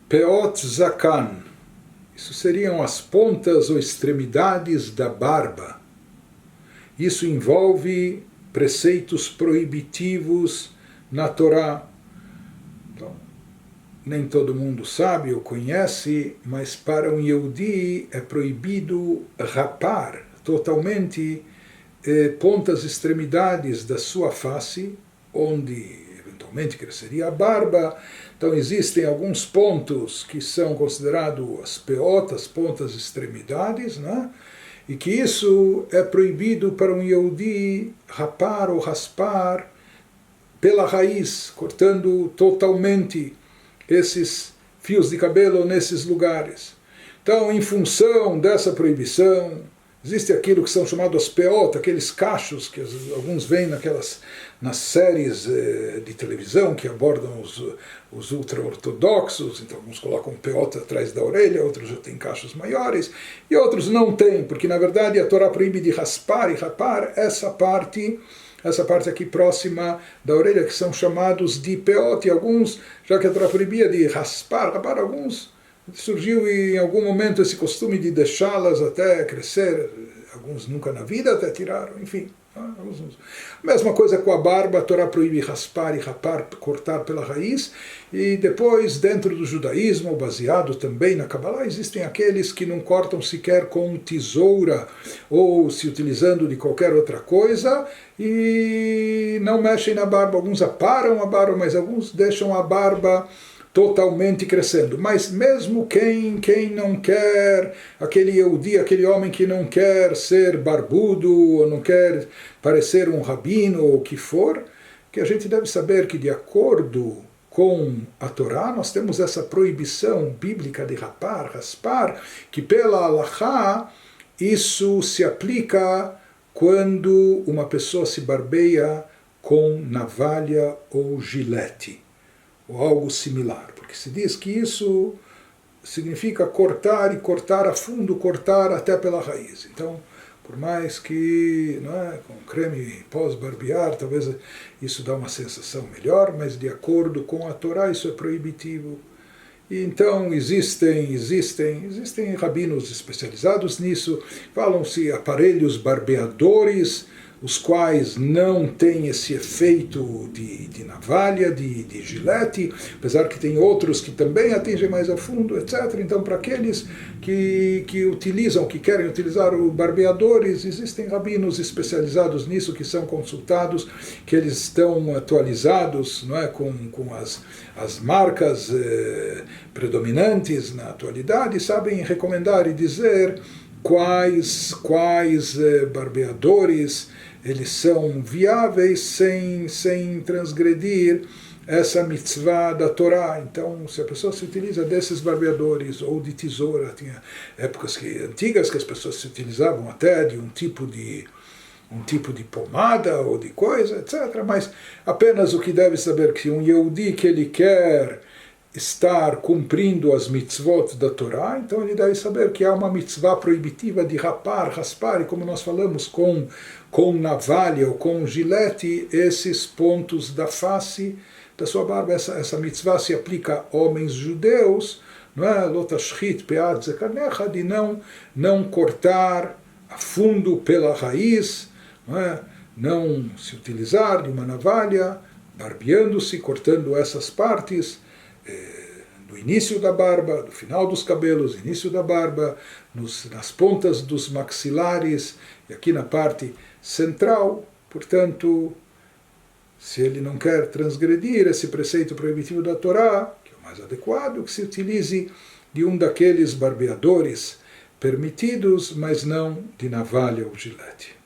Peot Zakan. Isso seriam as pontas ou extremidades da barba. Isso envolve preceitos proibitivos na Torá. Então, nem todo mundo sabe ou conhece, mas para um Yehudi é proibido rapar totalmente pontas extremidades da sua face, onde eventualmente cresceria a barba. Então existem alguns pontos que são considerados as peotas, pontas extremidades, né? E que isso é proibido para um Yehudi rapar ou raspar pela raiz, cortando totalmente esses fios de cabelo nesses lugares. Então, em função dessa proibição, existe aquilo que são chamados as peot, aqueles cachos que alguns veem nas séries de televisão que abordam os ultra-ortodoxos. Então, alguns colocam peot atrás da orelha, outros já têm cachos maiores, e outros não têm, porque na verdade a Torá proíbe de raspar e rapar essa parte aqui próxima da orelha, que são chamados de peot, e alguns, já que a Torá proibia de rapar alguns, surgiu em algum momento esse costume de deixá-las até crescer, alguns nunca na vida até tiraram, enfim. A mesma coisa com a barba, a Torá proíbe raspar e rapar, cortar pela raiz, e depois, dentro do judaísmo, baseado também na Kabbalah, existem aqueles que não cortam sequer com tesoura, ou se utilizando de qualquer outra coisa, e não mexem na barba. Alguns aparam a barba, mas alguns deixam a barba totalmente crescendo. Mas mesmo quem não quer, aquele Yehudi, aquele homem que não quer ser barbudo, ou não quer parecer um rabino, ou o que for, que a gente deve saber que de acordo com a Torá, nós temos essa proibição bíblica de rapar, raspar, que pela Halachá, isso se aplica quando uma pessoa se barbeia com navalha ou gilete, ou algo similar, porque se diz que isso significa cortar, e cortar a fundo, cortar até pela raiz. Então, por mais que com creme pós-barbear, talvez isso dá uma sensação melhor, mas de acordo com a Torá isso é proibitivo. E então existem rabinos especializados nisso, falam-se aparelhos barbeadores, os quais não têm esse efeito de navalha, de gilete, apesar que tem outros que também atingem mais a fundo, etc. Então, para aqueles que querem utilizar os barbeadores, existem rabinos especializados nisso, que são consultados, que eles estão atualizados, com as marcas predominantes na atualidade, sabem recomendar e dizer quais barbeadores eles são viáveis sem transgredir essa mitzvah da Torá. Então, se a pessoa se utiliza desses barbeadores ou de tesoura, tinha épocas antigas que as pessoas se utilizavam até de um tipo de pomada ou de coisa, etc. Mas apenas o que deve saber que um Yehudi que ele quer estar cumprindo as mitzvot da Torá, então ele deve saber que há uma mitzvah proibitiva de rapar, raspar, e como nós falamos, com navalha ou com gilete, esses pontos da face da sua barba. Essa mitzvah se aplica a homens judeus, lotashchit peat zekanecha, de não cortar a fundo pela raiz, não se utilizar de uma navalha, barbeando-se, cortando essas partes, do início da barba, do final dos cabelos, início da barba, nas pontas dos maxilares e aqui na parte central. Portanto, se ele não quer transgredir esse preceito proibitivo da Torá, que é o mais adequado, que se utilize de um daqueles barbeadores permitidos, mas não de navalha ou gilete.